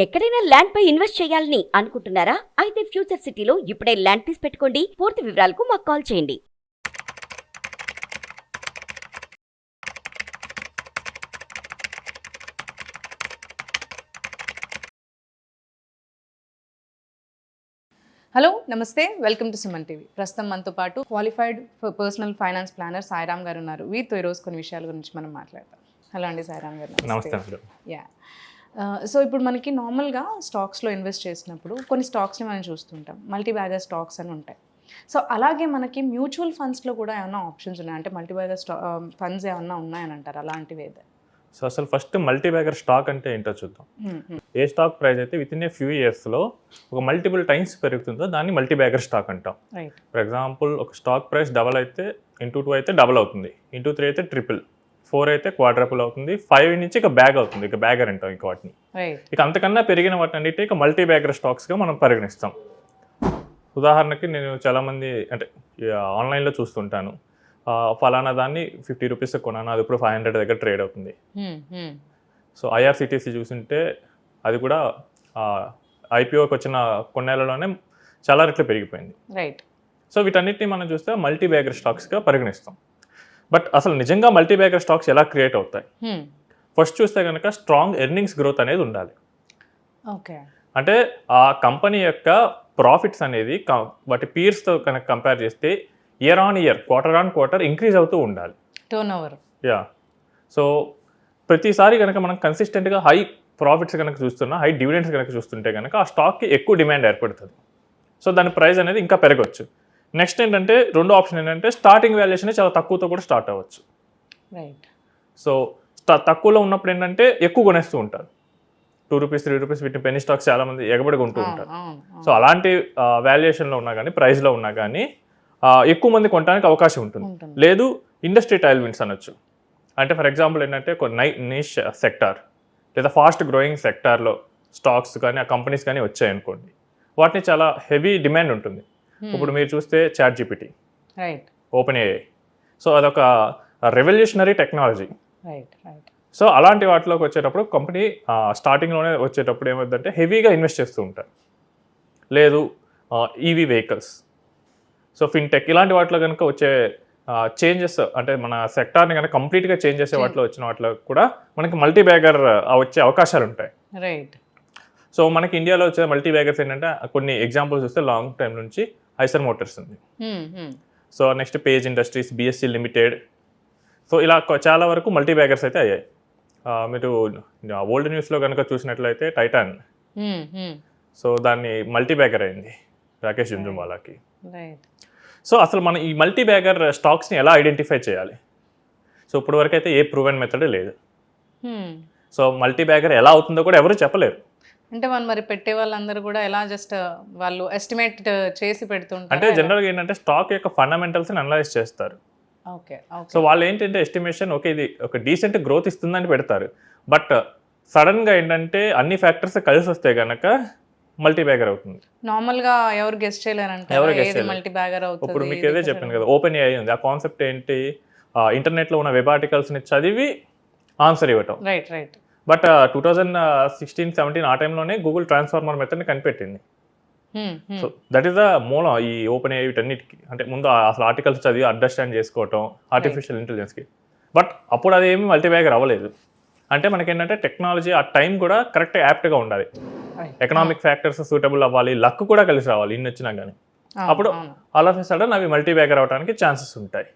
ఎక్కడైనా ల్యాండ్ పై ఇన్వెస్ట్ చేయాలని అనుకుంటున్నారా? అయితే ఫ్యూచర్ సిటీలో ఇప్పుడే ల్యాండ్ పీస్ పెట్టుకోండి. పూర్తి వివరాలకు మాకు కాల్ చేయండి. హలో నమస్తే, వెల్కమ్ టు సుమన్ టీవీ. ప్రస్తుతం మనతో పాటు qualified personal finance planner Sairam గారు ఉన్నారు. వీరితో ఈరోజు కొన్ని విషయాల గురించి మనం మాట్లాడతాం. హలో అండి సాయిరామ్ గారు. నమస్తే. యా, సో ఇప్పుడు మనకి నార్మల్గా స్టాక్స్లో ఇన్వెస్ట్ చేసినప్పుడు కొన్ని స్టాక్స్ని మనం చూస్తుంటాం, మల్టీ బ్యాగర్ స్టాక్స్ అని ఉంటాయి. సో అలాగే మనకి మ్యూచువల్ ఫండ్స్లో కూడా ఏమైనా ఆప్షన్స్ ఉన్నాయి అంటే మల్టీ బ్యాగర్ ఫండ్స్ ఏమన్నా ఉన్నాయని అంటారు, అలాంటివి ఏదే? సో అసలు ఫస్ట్ మల్టీ బ్యాగర్ స్టాక్ అంటే ఏంటో చూద్దాం. ఏ స్టాక్ ప్రైస్ అయితే విత్ ఇన్ ఏ ఫ్యూ ఇయర్స్లో ఒక మల్టిపుల్ టైమ్స్ పెరుగుతుందో దాన్ని మల్టీ బ్యాగర్ స్టాక్ అంటాం. ఫర్ ఎగ్జాంపుల్ ఒక స్టాక్ ప్రైస్ డబల్ అయితే ఇంటూ 2 అయితే డబల్ అవుతుంది, ఇంటూ 3 అయితే ట్రిపుల్, 4 అయితే క్వాడ్రపుల్ అవుతుంది, 5 నుంచి ఇక బ్యాగ్ అవుతుంది, ఇక బ్యాగర్ అంటాం ఇక వాటిని. ఇక అంతకన్నా పెరిగిన వాటిని అన్నిటి ఇక మల్టీ బ్యాగర్ స్టాక్స్గా మనం పరిగణిస్తాం. ఉదాహరణకి నేను చాలామంది అంటే ఆన్లైన్లో చూస్తుంటాను, ఫలానా దాన్ని 50 రూపీస్ కొన్నాను, అది ఇప్పుడు 500 దగ్గర ట్రేడ్ అవుతుంది. సో ఐఆర్సిటీసీ చూస్తుంటే అది కూడా ఐపీఓకి వచ్చిన కొన్నేళ్లలోనే చాలా రెట్లు పెరిగిపోయింది. రైట్. సో వీటన్నిటిని మనం చూస్తే మల్టీ బ్యాగర్ స్టాక్స్గా పరిగణిస్తాం. బట్ అసలు నిజంగా మల్టీ బ్యాగర్ స్టాక్స్ ఎలా క్రియేట్ అవుతాయి? ఫస్ట్ చూస్తే కనుక స్ట్రాంగ్ ఎర్నింగ్స్ గ్రోత్ అనేది ఉండాలి. ఓకే. అంటే ఆ కంపెనీ యొక్క ప్రాఫిట్స్ అనేది వాటి పీర్స్తో కనుక కంపేర్ చేస్తే year on year, quarter on quarter increase అవుతూ ఉండాలి టర్న్ ఓవర్. యా. సో ప్రతిసారి కనుక మనం కన్సిస్టెంట్గా హై ప్రాఫిట్స్ కనుక చూస్తున్నా, హై డివిడెండ్స్ కనుక చూస్తుంటే కనుక ఆ స్టాక్కి ఎక్కువ డిమాండ్ ఏర్పడుతుంది. సో దాని ప్రైస్ అనేది ఇంకా పెరగవచ్చు. నెక్స్ట్ ఏంటంటే రెండో ఆప్షన్ ఏంటంటే స్టార్టింగ్ వాల్యుయేషన్ చాలా తక్కువతో కూడా స్టార్ట్ అవ్వచ్చు. రైట్. సో తక్కువలో ఉన్నప్పుడు ఏంటంటే ఎక్కువ కొనేస్తూ ఉంటారు, 2 రూపీస్ 3 రూపీస్ వీటిని పెనీ స్టాక్స్ చాలామంది ఎగబడి కొంటూ ఉంటారు. సో అలాంటి వాల్యుయేషన్లో ఉన్నా కానీ, ప్రైస్లో ఉన్నా కానీ ఎక్కువ మంది కొనడానికి అవకాశం ఉంటుంది. లేదు ఇండస్ట్రీ టైల్విండ్స్ అనొచ్చు. అంటే ఫర్ ఎగ్జాంపుల్ ఏంటంటే కొన్ని నిష్ సెక్టార్ లేదా ఫాస్ట్ గ్రోయింగ్ సెక్టార్లో స్టాక్స్ కానీ ఆ కంపెనీస్ కానీ వచ్చాయనుకోండి, వాటిని చాలా హెవీ డిమాండ్ ఉంటుంది. ఇప్పుడు మీరు చూస్తే Chat GPT, right, open AI, so అదొక revolutionary technology. Right right. So అలాంటి వాటిలోకి వచ్చేటప్పుడు కంపెనీ స్టార్టింగ్లోనే వచ్చేటప్పుడు ఏమవుతుందంటే హెవీగా ఇన్వెస్ట్ చేస్తూ ఉంటారు. లేదు ఈవీ వెహికల్స్, సో ఫిన్టెక్, ఇలాంటి వాటిలో కనుక వచ్చే చేంజెస్ అంటే మన సెక్టార్ని కనుక కంప్లీట్గా చేంజ్ చేసే వాటిలో వచ్చిన వాటిలో కూడా మనకి మల్టీ బ్యాగర్ వచ్చే అవకాశాలు ఉంటాయి. రైట్. సో మనకి ఇండియాలో వచ్చే మల్టీ బ్యాగర్స్ ఏంటంటే కొన్ని ఎగ్జాంపుల్స్ చూస్తే లాంగ్ టైం నుంచి ఐసర్ మోటార్స్ ఉంది, so next page industries, BSc limited. So ఇలా చాలా వరకు మల్టీ బ్యాగర్స్ అయితే అయ్యాయి. మీరు ఓల్డ్ న్యూస్లో కనుక చూసినట్లయితే టైటాన్, సో దాన్ని మల్టీ బ్యాగర్ అయింది రాకేష్ జుంజున్వాలాకి. రైట్. సో అసలు మనం ఈ మల్టీ బ్యాగర్ స్టాక్స్ని ఎలా ఐడెంటిఫై చేయాలి? సో ఇప్పుడు వరకు అయితే ఏ ప్రూవెన్ మెథడ్ లేదు. సో మల్టీ బ్యాగర్ ఎలా అవుతుందో కూడా ఎవరు చెప్పలేరు. అంటే మనం మరి పెట్టే వాళ్ళందరూ కూడా ఎలా జస్ట్ వాళ్ళు ఎస్టిమేట్ చేసి పెడుతుంటారు. అంటే జనరల్గా ఏంటంటే స్టాక్ యొక్క ఫండమెంటల్స్ని అనలైజ్ చేస్తారు. ఓకే. సో వాళ్ళు ఏంటంటే ఎస్టిమేషన్ ఓకే ఇది ఒక డీసెంట్ గ్రోత్ ఇస్తుందని పెడతారు. బట్ సడన్గా ఏంటంటే అన్ని ఫ్యాక్టర్స్ కలిసి వస్తే కనుక మల్టీ బ్యాగర్ అవుతుంది. నార్మల్గా ఎవరు గెస్ట్ చేయలేరంటే మల్టీ బ్యాగర్ అవుతుంది. ఇప్పుడు మీకు ఏదే చెప్పాను కదా, ఓపెన్ ఏఐ ఉంది. ఆ కాన్సెప్ట్ ఏంటి, ఇంటర్నెట్లో ఉన్న వెబ్ ఆర్టికల్స్ని చదివి ఆన్సర్ ఇవ్వటం. Right right. బట్ 2016-17 ఆ టైంలోనే గూగుల్ ట్రాన్స్ఫార్మర్ మెథడ్ని కనిపెట్టింది. సో దట్ ఈస్ ద మూలం ఈ ఓపెన్ ఏఐ వీటన్నిటికి. అంటే ముందు అసలు ఆర్టికల్స్ చదివి అండర్స్టాండ్ చేసుకోవటం ఆర్టిఫిషియల్ ఇంటెలిజెన్స్కి. బట్ అప్పుడు అదేమి మల్టీ బ్యాగర్ అవ్వలేదు. అంటే మనకేంటంటే టెక్నాలజీ ఆ టైం కూడా కరెక్ట్ యాప్ట్గా ఉండాలి, ఎకనామిక్ ఫ్యాక్టర్స్ సూటబుల్ అవ్వాలి, లక్ కూడా కలిసి రావాలి ఇన్ని వచ్చినా కానీ. అప్పుడు ఆల్ ఆఫ్ ఎ సడన్ అవి మల్టీ బ్యాగర్ అవడానికి ఛాన్సెస్ ఉంటాయి.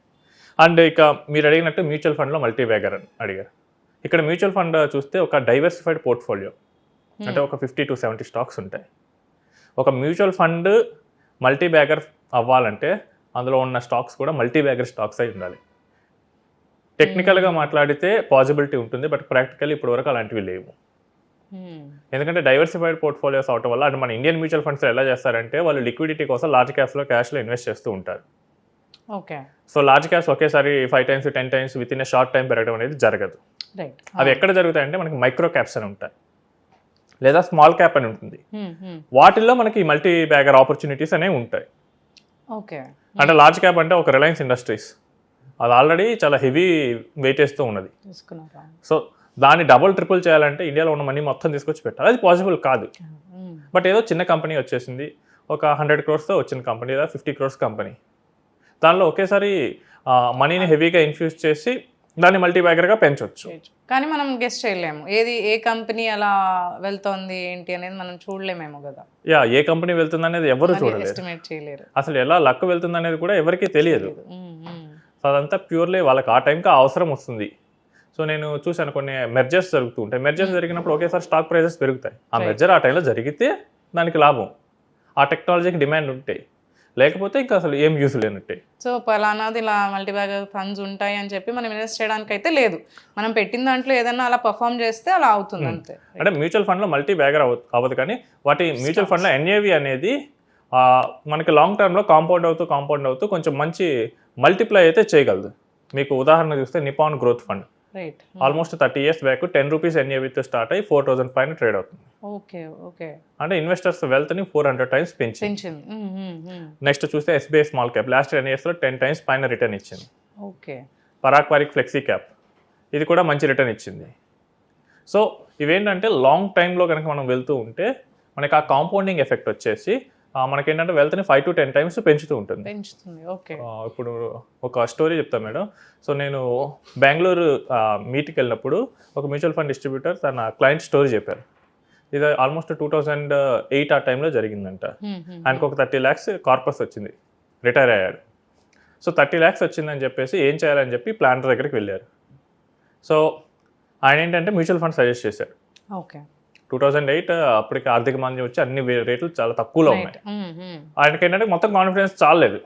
అండ్ ఇక మీరు అడిగినట్టు మ్యూచువల్ ఫండ్లో మల్టీ బ్యాగర్ అని అడిగారు. ఇక్కడ మ్యూచువల్ ఫండ్ చూస్తే ఒక డైవర్సిఫైడ్ పోర్ట్ఫోలియో, అంటే ఒక 50 to 70 స్టాక్స్ ఉంటాయి. ఒక మ్యూచువల్ ఫండ్ మల్టీ బ్యాగర్ అవ్వాలంటే అందులో ఉన్న స్టాక్స్ కూడా మల్టీ బ్యాగర్ స్టాక్స్ అయి ఉండాలి. టెక్నికల్గా మాట్లాడితే పాసిబిలిటీ ఉంటుంది, బట్ ప్రాక్టికల్లీ ఇప్పటి వరకు అలాంటివి లేవు. ఎందుకంటే డైవర్సిఫైడ్ పోర్ట్ఫోలియోస్ అవటం వల్ల అంటే మన ఇండియన్ మ్యూచువల్ ఫండ్స్ ఎలా చేస్తారంటే వాళ్ళు లిక్విడిటీ కోసం లార్జ్ క్యాప్స్లో క్యాష్లో ఇన్వెస్ట్ చేస్తూ ఉంటారు. ఓకే. సో లార్జ్ క్యాప్స్ ఒకేసారి 5 times 10 times with in a short time పెరగడం అనేది జరగదు. అవి ఎక్కడ జరుగుతాయంటే మనకి మైక్రో క్యాప్స్ అని ఉంటాయి, లేదా స్మాల్ క్యాప్ అని ఉంటుంది. వాటిల్లో మనకి మల్టీ బ్యాగర్ ఆపర్చునిటీస్ అనేవి ఉంటాయి. ఓకే. అంటే లార్జ్ క్యాప్ అంటే ఒక రిలయన్స్ ఇండస్ట్రీస్, అది ఆల్రెడీ చాలా హెవీ వెయిటేజ్తో ఉన్నది. సో దాన్ని డబుల్ ట్రిపుల్ చేయాలంటే ఇండియాలో ఉన్న మనీ మొత్తం తీసుకొచ్చి పెట్టాలి, అది పాసిబుల్ కాదు. బట్ ఏదో చిన్న కంపెనీ వచ్చేసింది, ఒక 100 crores వచ్చిన కంపెనీ లేదా 50 crores కంపెనీ, దానిలో ఒకేసారి మనీని హెవీగా ఇన్ఫ్యూజ్ చేసి దాన్ని మల్టీబ్యాగర్గా పెంచవచ్చు. కానీ మనం గెస్ట్ చేయలేము ఏది ఏ కంపెనీ అలా వెళ్తోంది ఏంటి అనేది మనం చూడలేమేమో కదా. ఏ కంపెనీ వెళ్తుంది అనేది ఎవరు చూడలేరు, ఎస్టిమేట్ చేయలేరు, అసలు ఎలా లక్ వెళ్తుంది అనేది కూడా ఎవరికీ తెలియదు. సో అదంతా ప్యూర్లీ వాళ్ళకి ఆ టైంకి అవసరం వస్తుంది. సో నేను చూశాను కొన్ని మెర్జర్స్ జరుగుతూ ఉంటాయి, మెర్జర్స్ జరిగినప్పుడు ఒకేసారి స్టాక్ ప్రైజెస్ పెరుగుతాయి. ఆ మెర్జర్ ఆ టైంలో జరిగితే దానికి లాభం, ఆ టెక్నాలజీకి డిమాండ్ ఉంటాయి, లేకపోతే ఇంకా అసలు ఏం యూస్ లేనట్టే. సో పలానాది ఇలా మల్టీబ్యాగర్ ఫండ్స్ ఉంటాయి అని చెప్పి మనం ఇన్వెస్ట్ చేయడానికి అయితే లేదు, మనం పెట్టిన దాంట్లో ఏదైనా అలా పర్ఫామ్ చేస్తే అలా అవుతుంది అంతే. అంటే మ్యూచువల్ ఫండ్లో మల్టీ బ్యాగర్ అవ్వదు, కానీ వాటి మ్యూచువల్ ఫండ్లో ఎన్ఏవి అనేది మనకి లాంగ్ టర్మ్లో కాంపౌండ్ అవుతూ కొంచెం మంచి మల్టిప్లై అయితే చేయగలదు. మీకు ఉదాహరణ చూస్తే Nippon growth fund right, almost 30 years back 10 rupees ఎన్ఏవితో స్టార్ట్ అయ్యి 4,000 పైన ట్రేడ్ అవుతుంది. ఓకే ఓకే, అంటే ఇన్వెస్టర్స్ వెల్త్ని 400 times పెంచింది. నెక్స్ట్ చూస్తే ఎస్బీఐ స్మాల్ క్యాప్ లాస్ట్ 10 yearsలో 10 times పైన రిటర్న్ ఇచ్చింది. Okay, Parag Parikh flexi cap ఇది కూడా మంచి రిటర్న్ ఇచ్చింది. సో ఇవేంటంటే లాంగ్ టైంలో కనుక మనం వెళ్తూ ఉంటే మనకి ఆ కాంపౌండింగ్ ఎఫెక్ట్ వచ్చేసి మనకేంటంటే వెల్త్ని 5 to 10 times పెంచుతూ ఉంటుంది. ఓకే, ఇప్పుడు ఒక స్టోరీ చెప్తాను మేడం. సో నేను బెంగళూరు మీట్కి వెళ్ళినప్పుడు ఒక మ్యూచువల్ ఫండ్ డిస్ట్రిబ్యూటర్ తన క్లయింట్ స్టోరీ చెప్పారు. ఇది ఆల్మోస్ట్ 2008 ఆ టైంలో జరిగిందంట. ఆయనకు ఒక 30 lakhs కార్పస్ వచ్చింది, రిటైర్ అయ్యాడు. సో 30 lakhs వచ్చిందని చెప్పేసి ఏం చేయాలని చెప్పి ప్లానర్ దగ్గరికి వెళ్ళారు. సో ఆయన ఏంటంటే మ్యూచువల్ ఫండ్ సజెస్ట్ చేశాడు. ఓకే, 2008 అప్పటికి ఆర్థిక మాంద్యం వచ్చి అన్ని రేట్లు చాలా తక్కువలో ఉన్నాయి. ఆయనకి ఏంటంటే మొత్తం కాన్ఫిడెన్స్ చాలలేదు.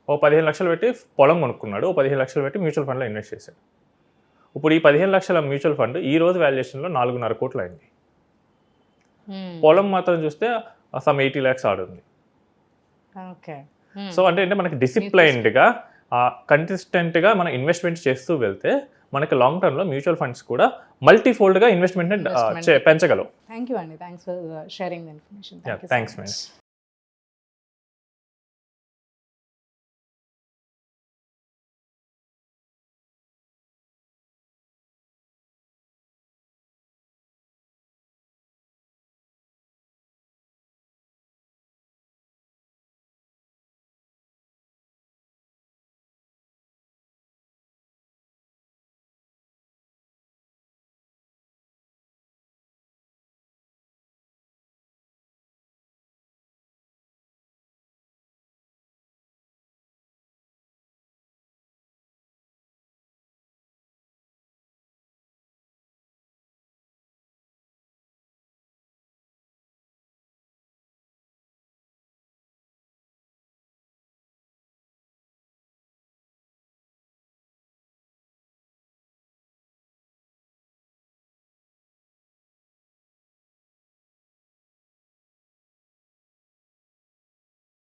ఓ 15 లక్షలు పెట్టి పొలం కొనుక్కున్నాడు, ఓ 15 లక్షలు పెట్టి మ్యూచువల్ ఫండ్లో ఇన్వెస్ట్ చేశాడు. ఇప్పుడు ఈ 15 లక్షల మ్యూచువల్ ఫండ్ ఈ రోజు వాల్యుయేషన్లో 4.5 కోట్లు అయింది. పొలం మాత్రం చూస్తే సమ్ 80 lakhs ఆడుంది. ఓకే, సో అంటే మనకి డిసిప్లైన్డ్గా కన్సిస్టెంట్గా మనం ఇన్వెస్ట్మెంట్ చేస్తూ వెళ్తే మనకి లాంగ్ టర్మ్లో మ్యూచువల్ ఫండ్స్ కూడా మల్టీఫోల్డ్గా ఇన్వెస్ట్మెంట్ పెంచగలవు. థ్యాంక్ యూ అండి, thanks for sharing the information. Thanks madam.